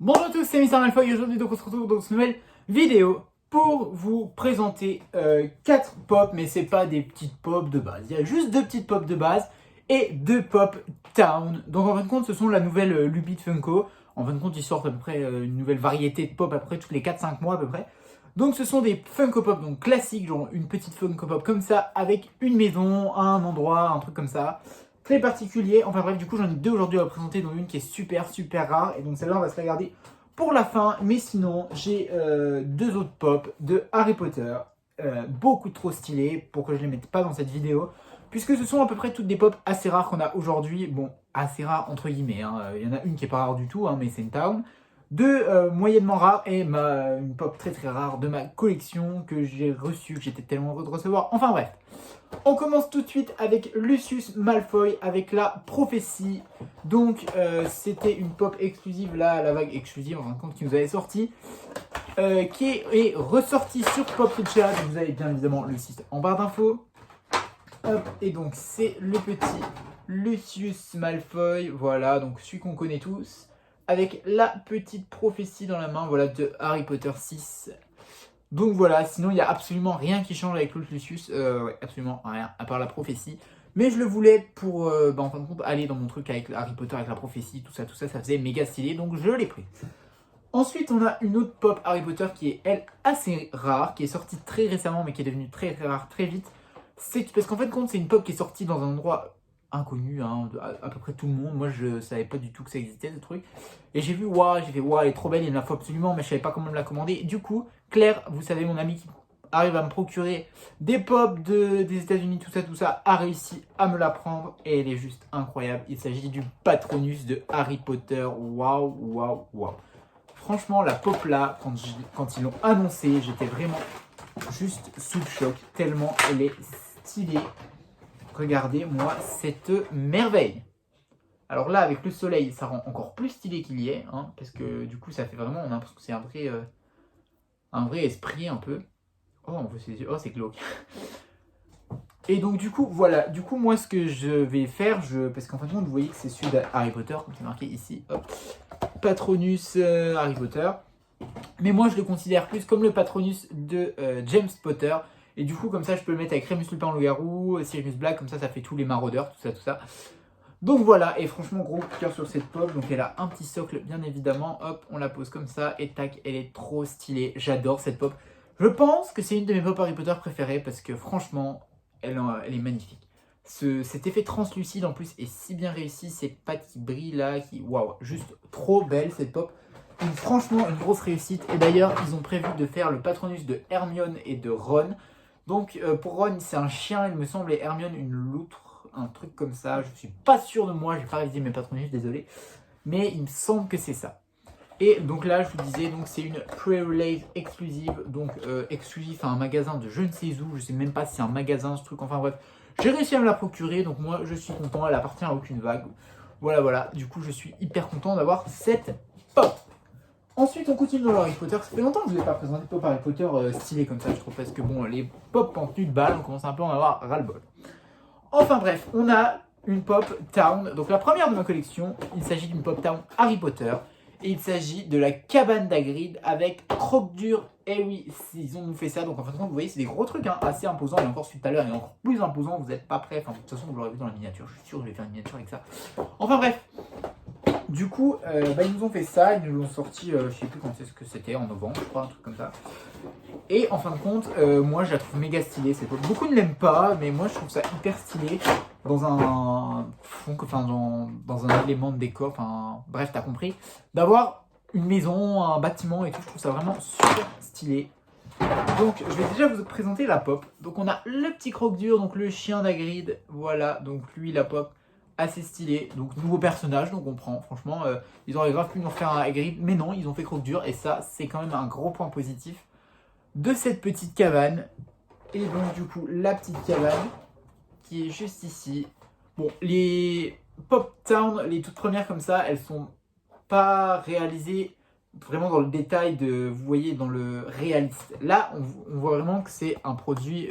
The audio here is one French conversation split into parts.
Bonjour à tous, c'est Mister Malfoy et aujourd'hui donc on se retrouve dans cette nouvelle vidéo pour vous présenter 4 pops, mais c'est pas des petites pops de base. Il y a juste 2 petites pops de base et 2 pops Town. Donc en fin de compte, ce sont la nouvelle lubie de Funko. En fin de compte, ils sortent à peu près une nouvelle variété de pop après tous les 4-5 mois à peu près. Donc ce sont des Funko Pop donc classiques, genre une petite Funko Pop comme ça avec une maison, un endroit, un truc comme ça. Très particulier. Enfin bref, du coup, j'en ai 2 aujourd'hui à vous présenter, dont une qui est super rare. Et donc celle-là, on va se la garder pour la fin. Mais sinon, j'ai 2 autres pop de Harry Potter. Beaucoup trop stylés pour que je les mette pas dans cette vidéo. Puisque ce sont à peu près toutes des pop assez rares qu'on a aujourd'hui. Bon, assez rares entre guillemets. Il y en a une qui est pas rare du tout, mais c'est une Town. 2 moyennement rares et une pop très rare de ma collection que j'ai reçue, que j'étais tellement heureux de recevoir. Enfin bref. On commence tout de suite avec Lucius Malfoy avec la prophétie. Donc c'était une pop exclusive, là, la vague exclusive en fin de compte qui nous avait sorti. Qui est ressortie sur Pop Chat. Vous avez bien évidemment le site en barre d'infos. Et donc c'est le petit Lucius Malfoy. Voilà, donc celui qu'on connaît tous. Avec la petite prophétie dans la main, voilà, de Harry Potter 6. Donc voilà, sinon il n'y a absolument rien qui change avec l'autre Lucius, ouais, absolument rien, à part la prophétie. Mais je le voulais pour, en fin de compte, aller dans mon truc avec Harry Potter, avec la prophétie, tout ça, ça faisait méga stylé, donc je l'ai pris. Ensuite, on a une autre pop Harry Potter qui est, elle, assez rare, qui est sortie très récemment, mais qui est devenue très rare très vite. C'est parce qu'en fait, c'est une pop qui est sortie dans un endroit inconnu, à peu près tout le monde. Moi, je savais pas du tout que ça existait, ce truc. Et j'ai vu, waouh, j'ai fait, waouh, elle est trop belle, il me la faut absolument, mais je savais pas comment me la commander. Du coup, Claire, vous savez, mon ami qui arrive à me procurer des pop des États-Unis, tout ça, a réussi à me la prendre et elle est juste incroyable. Il s'agit du Patronus de Harry Potter. Waouh. Franchement, la pop là, quand ils l'ont annoncé, j'étais vraiment juste sous le choc, tellement elle est stylée. Regardez-moi cette merveille. Alors là, avec le soleil, ça rend encore plus stylé qu'il y est, parce que du coup, ça fait vraiment, on a l'impression que c'est un vrai esprit un peu. Oh, on voit ses yeux, oh, c'est glauque. Et donc du coup, voilà, du coup, moi, ce que je vais faire, parce qu'en fin de compte, vous voyez que c'est celui d'Harry Potter, comme c'est marqué ici, hop, Patronus Harry Potter. Mais moi, je le considère plus comme le Patronus de James Potter. Et du coup, comme ça, je peux le mettre avec Remus Lupin le loup-garou, Sirius Black, comme ça fait tous les maraudeurs, tout ça. Donc voilà, et franchement, gros coup de cœur sur cette pop. Donc elle a un petit socle, bien évidemment. Hop, on la pose comme ça, et tac, elle est trop stylée. J'adore cette pop. Je pense que c'est une de mes pop Harry Potter préférées, parce que franchement, elle est magnifique. Cet effet translucide en plus est si bien réussi, ces pattes qui brillent là, waouh, juste trop belle cette pop. Franchement, une grosse réussite. Et d'ailleurs, ils ont prévu de faire le Patronus de Hermione et de Ron. Donc pour Ron, c'est un chien, il me semble, et Hermione, une loutre, un truc comme ça. Je suis pas sûr de moi, j'ai pas révisé mes Patronus, désolé. Mais il me semble que c'est ça. Et donc là, je vous disais, donc c'est une pre-release exclusive, donc exclusive à un magasin de je ne sais où, je sais même pas si c'est un magasin, ce truc, enfin bref. J'ai réussi à me la procurer, donc moi je suis content, elle appartient à aucune vague. Voilà, du coup je suis hyper content d'avoir cette pop. Ensuite, on continue dans le Harry Potter. Ça fait longtemps que je ne vous ai pas présenté de pop Harry Potter stylé comme ça, je trouve, parce que bon, les pop en tenue de balle, on commence un peu à en avoir ras-le-bol. Enfin bref, on a une pop Town. Donc la première de ma collection, il s'agit d'une pop Town Harry Potter. Et il s'agit de la cabane d'Hagrid avec croque-dur. Et oui, ils ont nous fait ça. Donc en fait, vous voyez, c'est des gros trucs assez imposants. Et encore celui tout à l'heure, il est encore plus imposant. Vous n'êtes pas prêts. Enfin, de toute façon, vous l'aurez vu dans la miniature. Je suis sûr que je vais faire une miniature avec ça. Enfin bref. Du coup, ils nous ont fait ça, ils nous l'ont sorti, je sais plus quand c'est ce que c'était, en novembre, je crois, un truc comme ça. Et en fin de compte, moi je la trouve méga stylée cette pop. Beaucoup ne l'aiment pas, mais moi je trouve ça hyper stylé dans un fond, enfin dans un élément de décor, enfin bref, t'as compris, d'avoir une maison, un bâtiment et tout, je trouve ça vraiment super stylé. Donc je vais déjà vous présenter la pop. Donc on a le petit croque-dur, donc le chien d'Hagrid, voilà, donc lui la pop. Assez stylé, donc nouveau personnage, donc on prend, franchement, ils auraient grave pu nous refaire un Hagrid, mais non, ils ont fait croque-dur, et ça, c'est quand même un gros point positif de cette petite cabane. Et donc, du coup, la petite cabane, qui est juste ici. Bon, les Pop Town, les toutes premières comme ça, elles sont pas réalisées vraiment dans le détail vous voyez, dans le réaliste. Là, on voit vraiment que c'est un produit,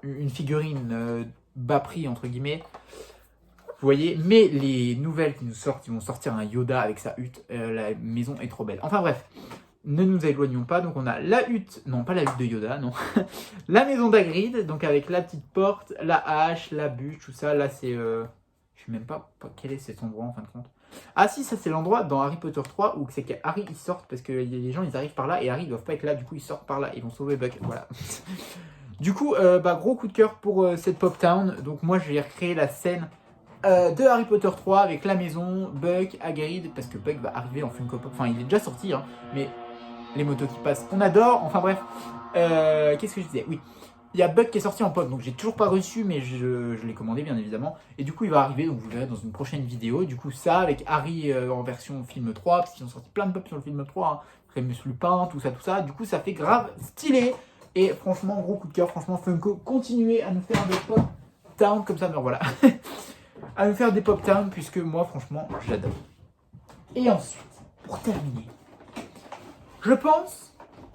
une figurine bas prix, entre guillemets. voyez, mais les nouvelles qui nous sortent, ils vont sortir un Yoda avec sa hutte. La maison est trop belle. Enfin bref, ne nous éloignons pas. Donc on a la hutte, non pas la hutte de Yoda, non. La maison d'Hagrid, donc avec la petite porte, la hache, la bûche, tout ça. Là c'est... je sais même pas quel est cet endroit en fin de compte. Ah si, ça c'est l'endroit dans Harry Potter 3 où c'est que Harry il sort parce que les gens ils arrivent par là et Harry ils doivent pas être là, du coup ils sortent par là, ils vont sauver Buck, voilà. Du coup, gros coup de cœur pour cette Pop Town. Donc moi j'ai recréé la scène de Harry Potter 3 avec la maison, Buck, Hagrid, parce que Buck va arriver en Funko Pop, enfin il est déjà sorti, hein, mais les motos qui passent, on adore, enfin bref. Qu'est-ce que je disais? Oui. Il y a Buck qui est sorti en pop, donc j'ai toujours pas reçu, mais je l'ai commandé bien évidemment. Et du coup il va arriver, donc vous le verrez dans une prochaine vidéo. Du coup ça avec Harry en version film 3, parce qu'ils ont sorti plein de pop sur le film 3, hein. Rémus Lupin, tout ça. Du coup ça fait grave stylé. Et franchement, gros coup de cœur, franchement Funko, continuez à nous faire des pop town comme ça, mais voilà. À nous faire des pop town, puisque moi franchement j'adore. Et ensuite, pour terminer, je pense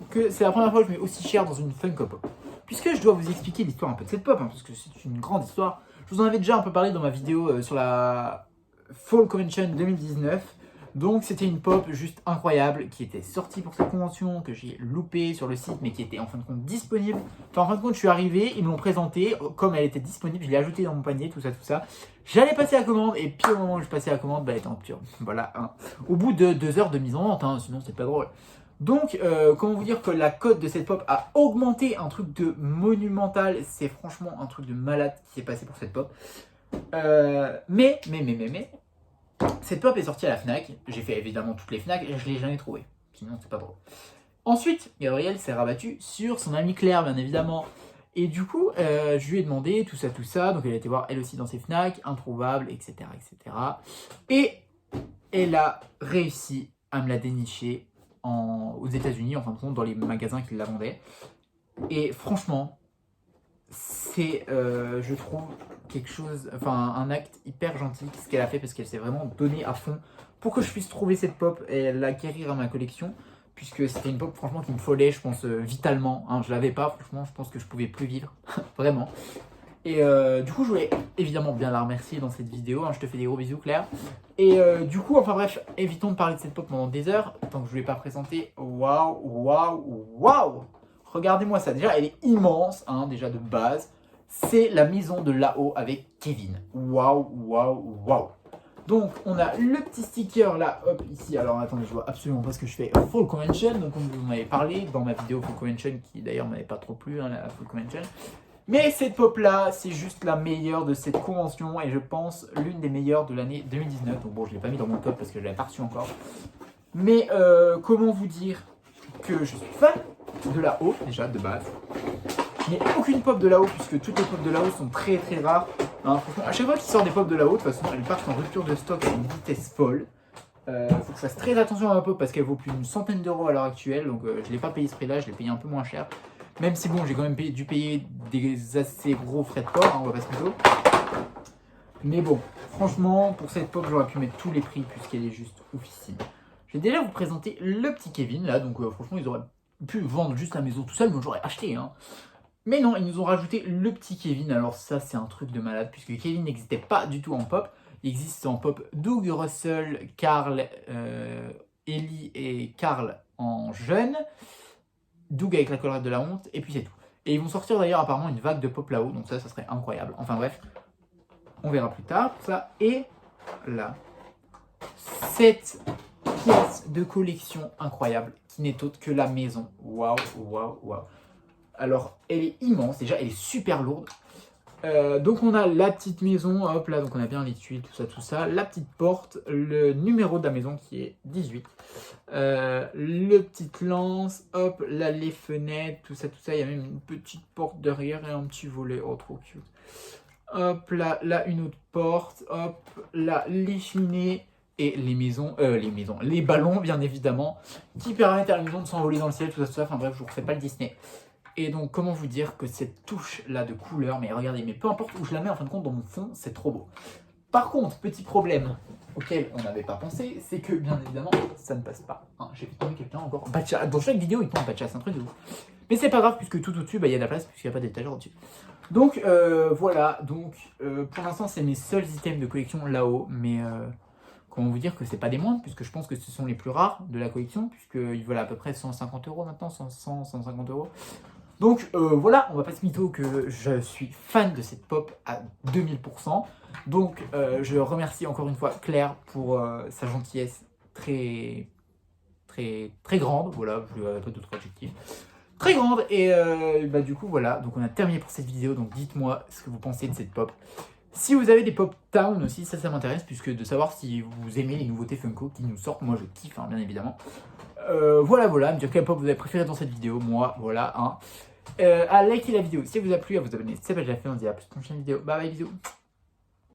que c'est la première fois que je mets aussi cher dans une Funko Pop. Puisque je dois vous expliquer l'histoire un peu de cette pop, hein, parce que c'est une grande histoire. Je vous en avais déjà un peu parlé dans ma vidéo sur la Fall Convention 2019. Donc c'était une pop juste incroyable qui était sortie pour cette convention, que j'ai loupé sur le site, mais qui était en fin de compte disponible. Enfin en fin de compte je suis arrivé, ils me l'ont présentée, comme elle était disponible, je l'ai ajoutée dans mon panier, tout ça. J'allais passer la commande, et puis au moment où je passais la commande, bah elle était en rupture. Voilà, hein. Au bout de 2 heures de mise en vente, hein, sinon c'est pas drôle. Donc, comment vous dire que la cote de cette pop a augmenté, un truc de monumental. C'est franchement un truc de malade qui s'est passé pour cette pop. Mais, cette pop est sortie à la Fnac. J'ai fait évidemment toutes les Fnac et je l'ai jamais trouvée. Sinon, c'est pas drôle. Ensuite, Gabriel s'est rabattu sur son amie Claire, bien évidemment. Et du coup, je lui ai demandé tout ça. Donc, elle a été voir elle aussi dans ses Fnac, introuvable, etc. Et elle a réussi à me la dénicher aux États-Unis, en fin de compte, dans les magasins qui la vendaient. Et franchement, c'est, je trouve, quelque chose, enfin, un acte hyper gentil, ce qu'elle a fait, parce qu'elle s'est vraiment donnée à fond pour que je puisse trouver cette pop et l'acquérir à ma collection, puisque c'était une pop, franchement, qui me fallait, je pense, vitalement. Hein, je l'avais pas, franchement, je pense que je pouvais plus vivre, vraiment. Et du coup, je voulais évidemment bien la remercier dans cette vidéo. Hein, je te fais des gros bisous, Claire. Et du coup, enfin bref, évitons de parler de cette pop pendant des heures, tant que je ne l'ai pas présentée. Waouh! Regardez-moi ça. Déjà, elle est immense, hein, déjà de base. C'est la maison de là-haut avec Kevin. Waouh! Donc, on a le petit sticker là, hop, ici. Alors, attendez, je vois absolument pas ce que je fais. Fall Convention, donc comme vous m'avez parlé dans ma vidéo Fall Convention, qui d'ailleurs m'avait pas trop plu, hein, la Fall Convention. Mais cette pop là, c'est juste la meilleure de cette convention et je pense l'une des meilleures de l'année 2019. Donc bon, je ne l'ai pas mis dans mon top parce que je ne l'avais pas reçu encore. Mais comment vous dire que je suis fan de la haut déjà de base. Je n'ai aucune pop de la haut puisque toutes les pop de la haut sont très rares. Hein, franchement, à chaque fois qu'il sort des pop de la haut, de toute façon, elles partent en rupture de stock à une vitesse folle. Faut que je fasse très attention à ma pop parce qu'elle vaut plus d'une centaine d'euros à l'heure actuelle. Donc je ne l'ai pas payé ce prix là, je l'ai payé un peu moins cher. Même si bon, j'ai quand même dû payer des assez gros frais de port, hein, on va pas se mytho. Mais bon, franchement, pour cette pop, j'aurais pu mettre tous les prix puisqu'elle est juste oufissime. Je vais déjà vous présenter le petit Kevin là, donc franchement, ils auraient pu vendre juste la maison tout seul, mais j'aurais acheté. Hein. Mais non, ils nous ont rajouté le petit Kevin, alors ça, c'est un truc de malade puisque Kevin n'existait pas du tout en pop. Il existe en pop Doug, Russell, Carl, Ellie et Carl en jeune. Doug avec la collerette de la honte, et puis c'est tout. Et ils vont sortir d'ailleurs apparemment une vague de pop là-haut, donc ça serait incroyable. Enfin bref, on verra plus tard ça. Et là, cette pièce de collection incroyable qui n'est autre que la maison. Waouh. Alors, elle est immense, déjà, elle est super lourde. Donc on a la petite maison, hop là, donc on a bien les tuiles, tout ça, la petite porte, le numéro de la maison qui est 18, le petite lance, hop là les fenêtres, tout ça, il y a même une petite porte derrière et un petit volet, oh trop cute. Hop là une autre porte, hop là les cheminées et les ballons bien évidemment, qui permettent à la maison de s'envoler dans le ciel, tout ça, enfin bref, je vous refais pas le Disney. Et donc, comment vous dire que cette touche-là de couleur, mais regardez, mais peu importe où je la mets, en fin de compte, dans mon fond, c'est trop beau. Par contre, petit problème auquel on n'avait pas pensé, c'est que, bien évidemment, ça ne passe pas. Hein, j'ai fait tomber quelqu'un encore. Dans chaque vidéo, il tombe Batcha, c'est un truc de ouf. Mais c'est pas grave, puisque tout au-dessus, il y a de la place, puisqu'il n'y a pas d'étagère au-dessus. Donc voilà, donc pour l'instant c'est mes seuls items de collection là-haut, mais comment vous dire que c'est pas des moindres, puisque je pense que ce sont les plus rares de la collection, puisqu'ils valent à peu près 150 € maintenant, 150 €. Donc voilà, on va pas se mytho que je suis fan de cette pop à 2000%. Donc je remercie encore une fois Claire pour sa gentillesse très grande. Voilà, je n'avais pas d'autres adjectifs. Très grande et bah du coup voilà, donc on a terminé pour cette vidéo, donc dites-moi ce que vous pensez de cette pop. Si vous avez des pop town aussi, ça m'intéresse, puisque de savoir si vous aimez les nouveautés Funko qui nous sortent, moi je kiffe hein, bien évidemment. Voilà, me dire quelle pop vous avez préféré dans cette vidéo, moi voilà, hein. À liker la vidéo si elle vous a plu, à vous abonner si ce n'est pas déjà fait, on se dit à la prochaine vidéo, bye bye, bisous.